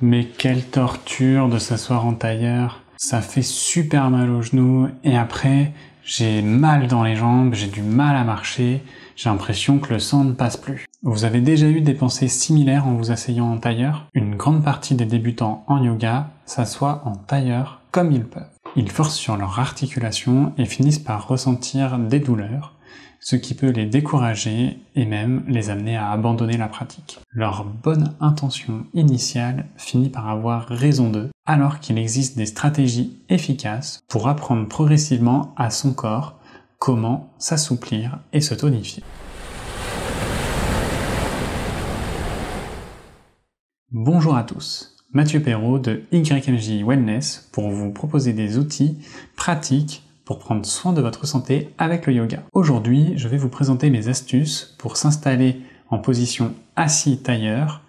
Mais quelle torture de s'asseoir en tailleur. Ça fait super mal aux genoux et après j'ai mal dans les jambes, j'ai du mal à marcher, j'ai l'impression que le sang ne passe plus. Vous avez déjà eu des pensées similaires en vous asseyant en tailleur? Une grande partie des débutants en yoga s'assoient en tailleur comme ils peuvent. Ils forcent sur leur articulation et finissent par ressentir des douleurs, ce qui peut les décourager et même les amener à abandonner la pratique. Leur bonne intention initiale finit par avoir raison d'eux, alors qu'il existe des stratégies efficaces pour apprendre progressivement à son corps comment s'assouplir et se tonifier. Bonjour à tous, Mathieu Perrault de YMJ Wellness pour vous proposer des outils pratiques pour prendre soin de votre santé avec le yoga. Aujourd'hui, je vais vous présenter mes astuces pour s'installer en position assis tailleur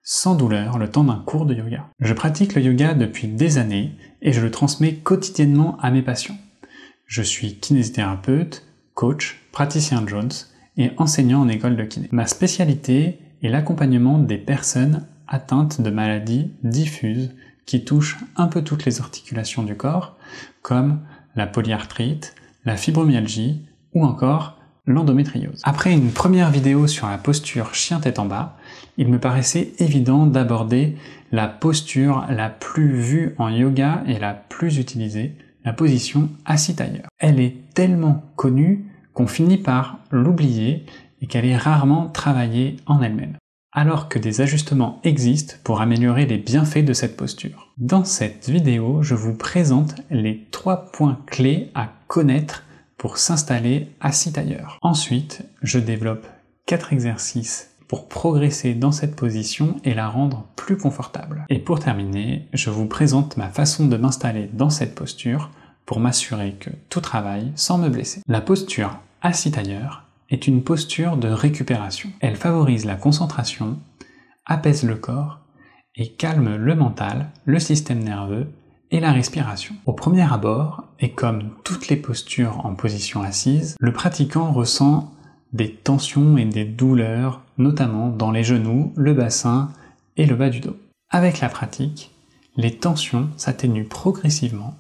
sans douleur le temps d'un cours de yoga. Je pratique le yoga depuis des années et je le transmets quotidiennement à mes patients. Je suis kinésithérapeute, coach, praticien Jones et enseignant en école de kiné. Ma spécialité est l'accompagnement des personnes atteintes de maladies diffuses qui touchent un peu toutes les articulations du corps, comme la polyarthrite, la fibromyalgie ou encore l'endométriose. Après une première vidéo sur la posture chien tête en bas, il me paraissait évident d'aborder la posture la plus vue en yoga et la plus utilisée, la position assis tailleur. Elle est tellement connue qu'on finit par l'oublier et qu'elle est rarement travaillée en elle-même, alors que des ajustements existent pour améliorer les bienfaits de cette posture. Dans cette vidéo, je vous présente les 3 points clés à connaître pour s'installer assis tailleur. Ensuite, je développe 4 exercices pour progresser dans cette position et la rendre plus confortable. Et pour terminer, je vous présente ma façon de m'installer dans cette posture pour m'assurer que tout travaille sans me blesser. La posture assis tailleur est une posture de récupération. Elle favorise la concentration, apaise le corps et calme le mental, le système nerveux et la respiration. Au premier abord, et comme toutes les postures en position assise, le pratiquant ressent des tensions et des douleurs, notamment dans les genoux, le bassin et le bas du dos. Avec la pratique, les tensions s'atténuent progressivement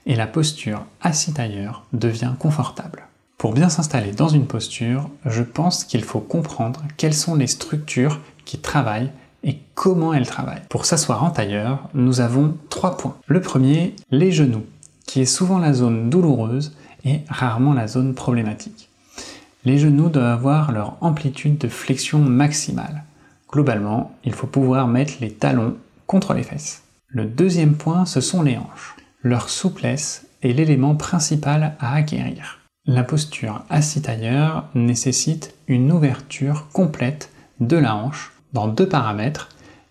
et la posture assis tailleur devient confortable. Pour bien s'installer dans une posture, je pense qu'il faut comprendre quelles sont les structures qui travaillent et comment elles travaillent. Pour s'asseoir en tailleur, nous avons 3 points. Le premier, les genoux, qui est souvent la zone douloureuse et rarement la zone problématique. Les genoux doivent avoir leur amplitude de flexion maximale. Globalement, il faut pouvoir mettre les talons contre les fesses. Le deuxième point, ce sont les hanches. Leur souplesse est l'élément principal à acquérir. La posture assis tailleur nécessite une ouverture complète de la hanche dans 2 paramètres,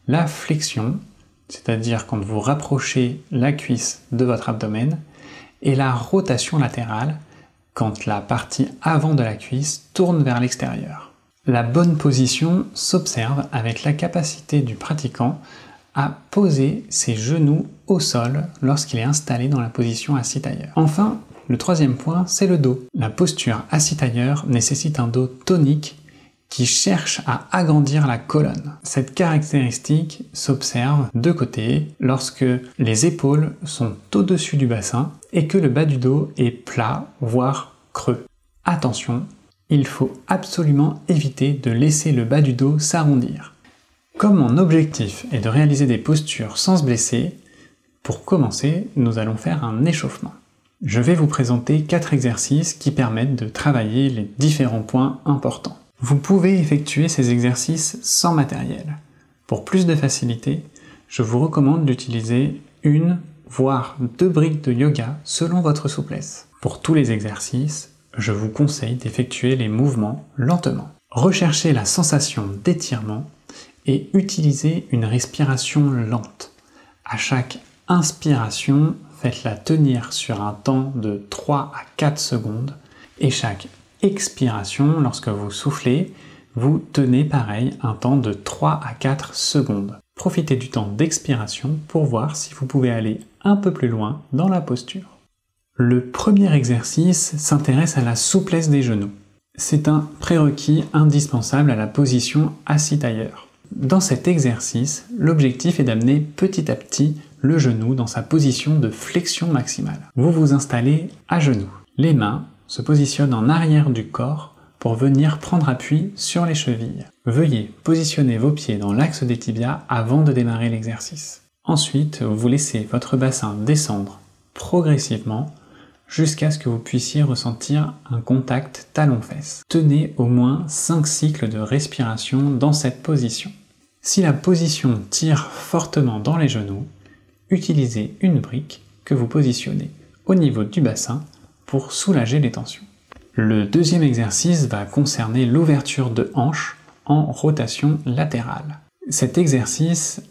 la flexion, c'est-à-dire quand vous rapprochez la cuisse de votre abdomen, et la rotation latérale, quand la partie avant de la cuisse tourne vers l'extérieur. La bonne position s'observe avec la capacité du pratiquant à poser ses genoux au sol lorsqu'il est installé dans la position assis tailleur. Enfin, le troisième point, c'est le dos. La posture assis tailleur nécessite un dos tonique qui cherche à agrandir la colonne. Cette caractéristique s'observe de côté lorsque les épaules sont au-dessus du bassin et que le bas du dos est plat, voire creux. Attention, il faut absolument éviter de laisser le bas du dos s'arrondir. Comme mon objectif est de réaliser des postures sans se blesser, pour commencer, nous allons faire un échauffement. Je vais vous présenter 4 exercices qui permettent de travailler les différents points importants. Vous pouvez effectuer ces exercices sans matériel. Pour plus de facilité, je vous recommande d'utiliser 1 voire 2 briques de yoga selon votre souplesse. Pour tous les exercices, je vous conseille d'effectuer les mouvements lentement. Recherchez la sensation d'étirement et utilisez une respiration lente. À chaque inspiration, faites-la tenir sur un temps de 3 à 4 secondes et chaque expiration, lorsque vous soufflez, vous tenez pareil un temps de 3 à 4 secondes. Profitez du temps d'expiration pour voir si vous pouvez aller un peu plus loin dans la posture. Le premier exercice s'intéresse à la souplesse des genoux. C'est un prérequis indispensable à la position assis tailleur. Dans cet exercice, l'objectif est d'amener petit à petit le genou dans sa position de flexion maximale. Vous vous installez à genoux. Les mains se positionnent en arrière du corps pour venir prendre appui sur les chevilles. Veuillez positionner vos pieds dans l'axe des tibias avant de démarrer l'exercice. Ensuite, vous laissez votre bassin descendre progressivement jusqu'à ce que vous puissiez ressentir un contact talon-fesse. Tenez au moins 5 cycles de respiration dans cette position. Si la position tire fortement dans les genoux, utilisez une brique que vous positionnez au niveau du bassin pour soulager les tensions. Le deuxième exercice va concerner l'ouverture de hanche en rotation latérale. Cet exercice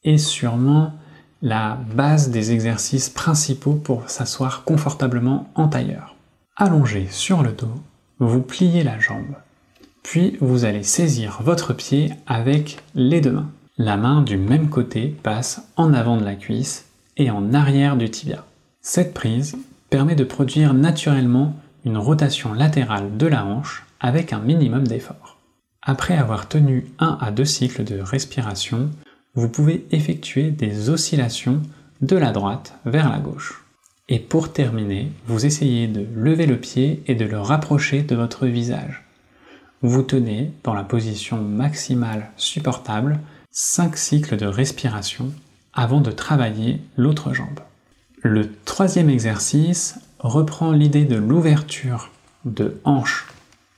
est sûrement la base des exercices principaux pour s'asseoir confortablement en tailleur. Allongé sur le dos, vous pliez la jambe, puis vous allez saisir votre pied avec les deux mains. La main du même côté passe en avant de la cuisse et en arrière du tibia. Cette prise permet de produire naturellement une rotation latérale de la hanche avec un minimum d'effort. Après avoir tenu 1 à 2 cycles de respiration, vous pouvez effectuer des oscillations de la droite vers la gauche. Et pour terminer, vous essayez de lever le pied et de le rapprocher de votre visage. Vous tenez dans la position maximale supportable 5 cycles de respiration avant de travailler l'autre jambe. Le troisième exercice reprend l'idée de l'ouverture de hanche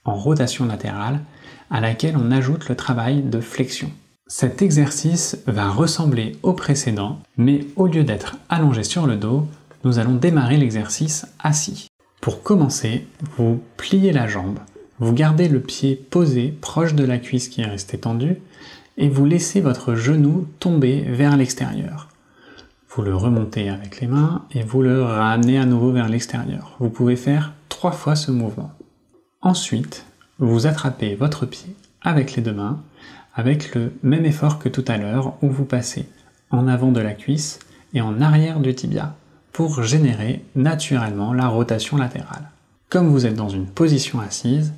en rotation latérale à laquelle on ajoute le travail de flexion. Cet exercice va ressembler au précédent, mais au lieu d'être allongé sur le dos, nous allons démarrer l'exercice assis. Pour commencer, vous pliez la jambe, vous gardez le pied posé proche de la cuisse qui est restée tendue et vous laissez votre genou tomber vers l'extérieur. Vous le remontez avec les mains et vous le ramenez à nouveau vers l'extérieur. Vous pouvez faire 3 fois ce mouvement. Ensuite, vous attrapez votre pied avec les deux mains avec le même effort que tout à l'heure où vous passez en avant de la cuisse et en arrière du tibia pour générer naturellement la rotation latérale. Comme vous êtes dans une position assise,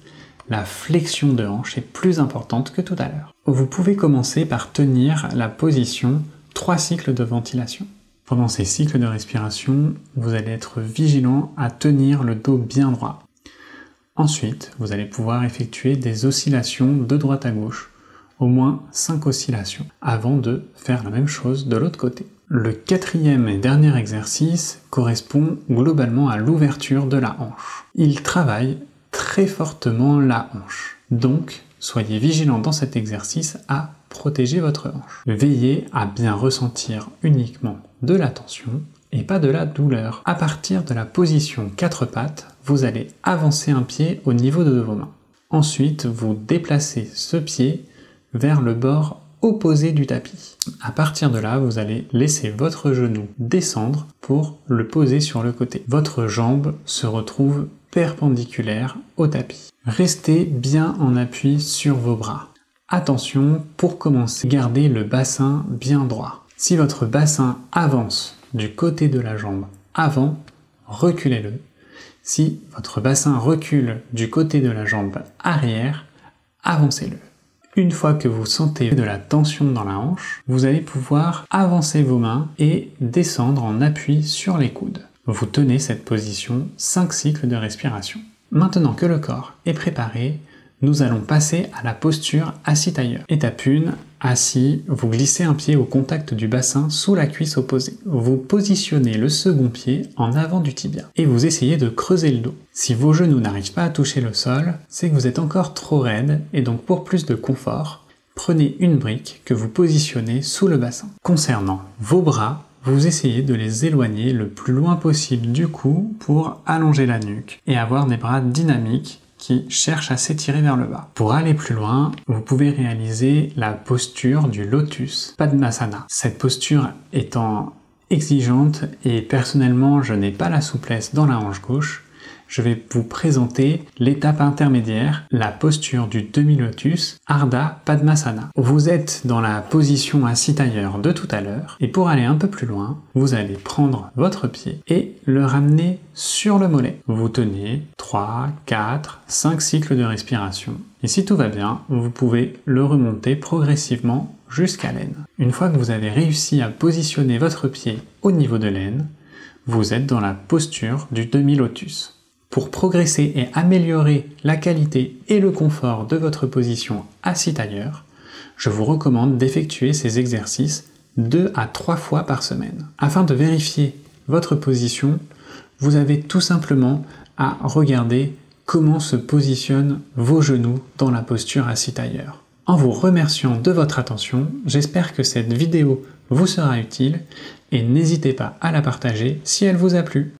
la flexion de hanche est plus importante que tout à l'heure. Vous pouvez commencer par tenir la position 3 cycles de ventilation. Pendant ces cycles de respiration, vous allez être vigilant à tenir le dos bien droit. Ensuite, vous allez pouvoir effectuer des oscillations de droite à gauche, au moins 5 oscillations, avant de faire la même chose de l'autre côté. Le quatrième et dernier exercice correspond globalement à l'ouverture de la hanche. Il travaille très fortement la hanche. Donc, soyez vigilant dans cet exercice à protéger votre hanche. Veillez à bien ressentir uniquement de la tension et pas de la douleur. À partir de la position 4 pattes, vous allez avancer un pied au niveau de vos mains. Ensuite, vous déplacez ce pied vers le bord opposé du tapis. À partir de là, vous allez laisser votre genou descendre pour le poser sur le côté. Votre jambe se retrouve perpendiculaire au tapis. Restez bien en appui sur vos bras. Attention, pour commencer, gardez le bassin bien droit. Si votre bassin avance du côté de la jambe avant, reculez-le. Si votre bassin recule du côté de la jambe arrière, avancez-le. Une fois que vous sentez de la tension dans la hanche, vous allez pouvoir avancer vos mains et descendre en appui sur les coudes. Vous tenez cette position 5 cycles de respiration. Maintenant que le corps est préparé, nous allons passer à la posture assis tailleur. Étape 1, assis, vous glissez un pied au contact du bassin sous la cuisse opposée. Vous positionnez le second pied en avant du tibia et vous essayez de creuser le dos. Si vos genoux n'arrivent pas à toucher le sol, c'est que vous êtes encore trop raide et donc pour plus de confort, prenez une brique que vous positionnez sous le bassin. Concernant vos bras, vous essayez de les éloigner le plus loin possible du cou pour allonger la nuque et avoir des bras dynamiques qui cherchent à s'étirer vers le bas. Pour aller plus loin, vous pouvez réaliser la posture du lotus Padmasana. Cette posture étant exigeante et personnellement je n'ai pas la souplesse dans la hanche gauche, je vais vous présenter l'étape intermédiaire, la posture du demi-lotus Ardha Padmasana. Vous êtes dans la position assis tailleur de tout à l'heure, et pour aller un peu plus loin, vous allez prendre votre pied et le ramener sur le mollet. Vous tenez 3, 4, 5 cycles de respiration. Et si tout va bien, vous pouvez le remonter progressivement jusqu'à l'aine. Une fois que vous avez réussi à positionner votre pied au niveau de l'aine, vous êtes dans la posture du demi-lotus. Pour progresser et améliorer la qualité et le confort de votre position assis tailleur, je vous recommande d'effectuer ces exercices 2 à 3 fois par semaine. Afin de vérifier votre position, vous avez tout simplement à regarder comment se positionnent vos genoux dans la posture assis tailleur. En vous remerciant de votre attention, j'espère que cette vidéo vous sera utile et n'hésitez pas à la partager si elle vous a plu.